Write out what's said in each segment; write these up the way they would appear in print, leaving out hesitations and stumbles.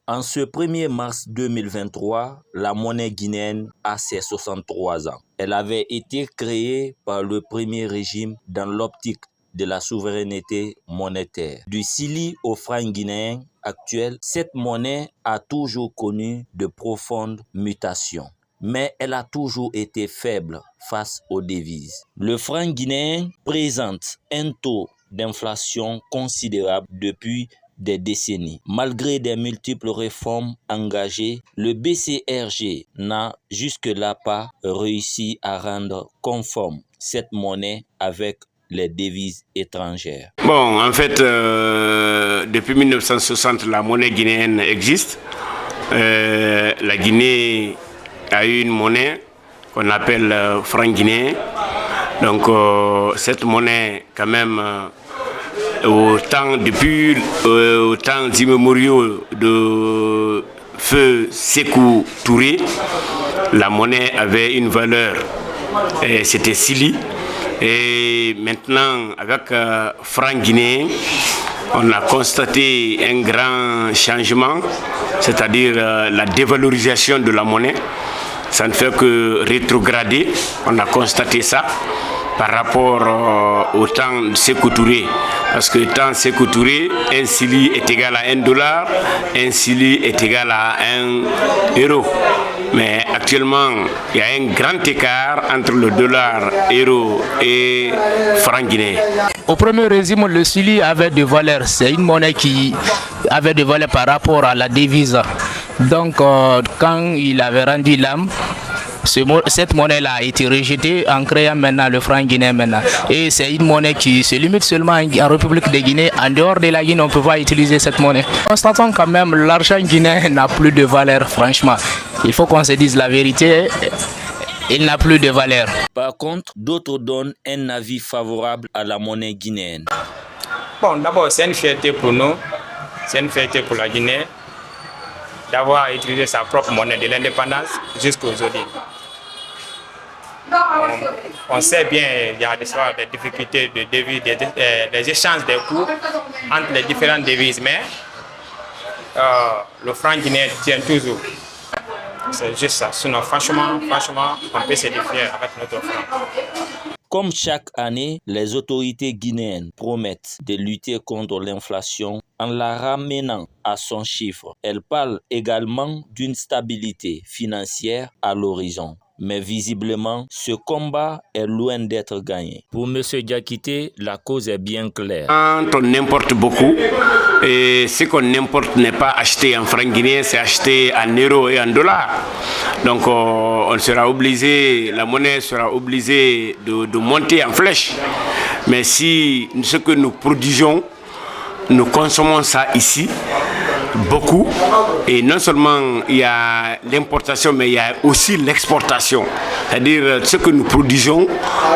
En ce 1er mars 2023, la monnaie guinéenne a ses 63 ans. Elle avait été créée par le premier régime dans l'optique de la souveraineté monétaire. Du cili au franc guinéen actuel, cette monnaie a toujours connu de profondes mutations, mais elle a toujours été faible face aux devises. Le franc guinéen présente un taux d'inflation considérable depuis des décennies. Malgré des multiples réformes engagées, le BCRG n'a jusque-là pas réussi à rendre conforme cette monnaie avec les devises étrangères. Bon, en fait, depuis 1960, la monnaie guinéenne existe. La Guinée a eu une monnaie qu'on appelle franc guinéen. Donc, cette monnaie, quand même, depuis au temps immémoriaux de feu Sékou Touré, la monnaie avait une valeur, c'était cili. Et maintenant, avec franc guinéen, on a constaté un grand changement, c'est-à-dire la dévalorisation de la monnaie. Ça ne fait que rétrograder, on a constaté ça par rapport au temps de Sékou Touré. Parce que temps Sékou Touré, un cili est égal à $1, un cili est égal à €1. Mais actuellement, il y a un grand écart entre le dollar, euro et franc guinéen. Au premier régime, le cili avait de valeur. C'est une monnaie qui avait de valeur par rapport à la devise. Donc, quand il avait rendu l'âme, cette monnaie-là a été rejetée en créant maintenant le franc guinéen maintenant. Et c'est une monnaie qui se limite seulement en République de Guinée. En dehors de la Guinée, on ne peut pas utiliser cette monnaie. Constatons quand même l'argent guinéen n'a plus de valeur, franchement. Il faut qu'on se dise la vérité, il n'a plus de valeur. Par contre, d'autres donnent un avis favorable à la monnaie guinéenne. Bon, d'abord, c'est une fierté pour nous, c'est une fierté pour la Guinée d'avoir utilisé sa propre monnaie de l'indépendance jusqu'à aujourd'hui. On sait bien qu'il y a des difficultés de devises, des échanges des coûts entre les différentes devises, mais le franc guinéen tient toujours. C'est juste ça. Sinon, franchement, on peut se défier avec notre franc. Comme chaque année, les autorités guinéennes promettent de lutter contre l'inflation en la ramenant à son chiffre. Elles parlent également d'une stabilité financière à l'horizon. Mais visiblement, ce combat est loin d'être gagné. Pour M. Diakité, la cause est bien claire. Quand on importe beaucoup, et ce qu'on importe n'est pas acheté en francs guinéens, c'est acheté en euros et en dollars. Donc on sera obligé, la monnaie sera obligée de monter en flèche. Mais si ce que nous produisons, nous consommons ça ici, beaucoup, et non seulement il y a l'importation, mais il y a aussi l'exportation. C'est-à-dire ce que nous produisons,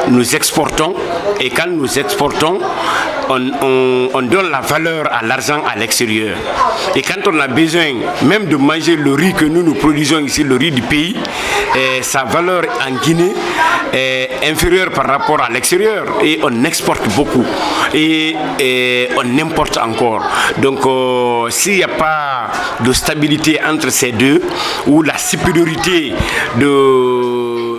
nous exportons, et quand nous exportons, on donne la valeur à l'argent à l'extérieur. Et quand on a besoin même de manger le riz que nous produisons ici, le riz du pays, sa valeur en Guinée est inférieure par rapport à l'extérieur. Et on exporte beaucoup. Et on importe encore. Donc s'il n'y a pas de stabilité entre ces deux, ou la supériorité de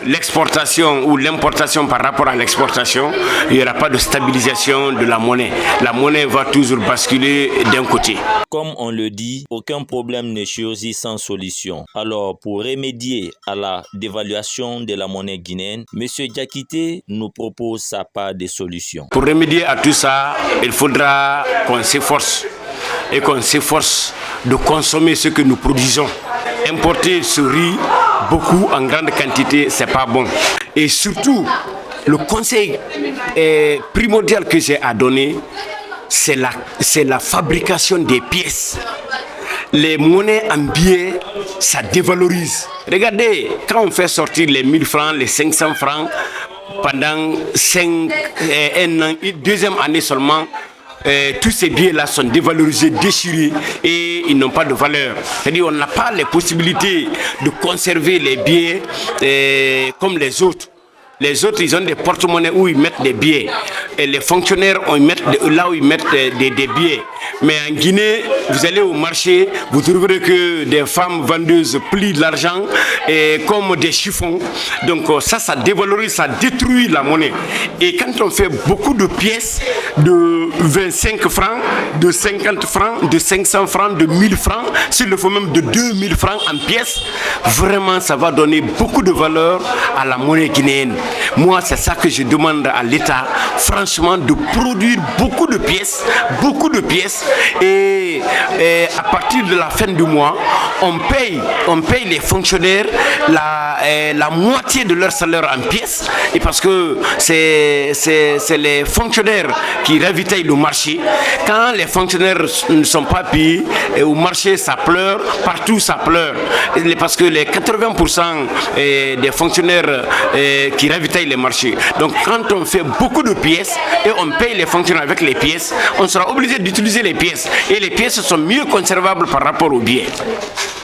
l'exportation ou l'importation par rapport à l'exportation, il n'y aura pas de stabilisation de la monnaie. La monnaie va toujours basculer d'un côté. Comme on le dit, aucun problème ne surgit sans solution. Alors, pour remédier à la dévaluation de la monnaie guinéenne, M. Diakité nous propose sa part des solutions. Pour remédier à tout ça, il faudra qu'on s'efforce et qu'on s'efforce de consommer ce que nous produisons. Importer ce riz beaucoup en grande quantité, c'est pas bon. Et surtout, le conseil primordial que j'ai à donner, c'est la fabrication des pièces. Les monnaies en billets, ça dévalorise. Regardez, quand on fait sortir les 1000 francs, les 500 francs, pendant un an, deuxième année seulement, tous ces billets-là sont dévalorisés, déchirés et ils n'ont pas de valeur. C'est-à-dire qu'on n'a pas les possibilités de conserver les billets comme les autres. Les autres, ils ont des porte-monnaies où ils mettent des billets. Et les fonctionnaires, là où ils mettent des billets. Mais en Guinée, vous allez au marché, vous trouverez que des femmes vendeuses plient de l'argent comme des chiffons. Donc ça dévalorise, ça détruit la monnaie. Et quand on fait beaucoup de pièces de 25 francs, de 50 francs, de 500 francs, de 1000 francs, s'il le faut même de 2000 francs en pièces, vraiment ça va donner beaucoup de valeur à la monnaie guinéenne. Moi, c'est ça que je demande à l'État, franchement, de produire beaucoup de pièces, et à partir de la fin du mois, on paye les fonctionnaires la moitié de leur salaire en pièces, et parce que c'est les fonctionnaires qui ravitaillent le marché. Quand les fonctionnaires ne sont pas payés, et au marché ça pleure, partout ça pleure, parce que les 80% des fonctionnaires qui ravitaillent les marchés. Donc quand on fait beaucoup de pièces et on paye les fonctionnaires avec les pièces, on sera obligé d'utiliser les pièces, et les pièces sont mieux conservables par rapport aux billets.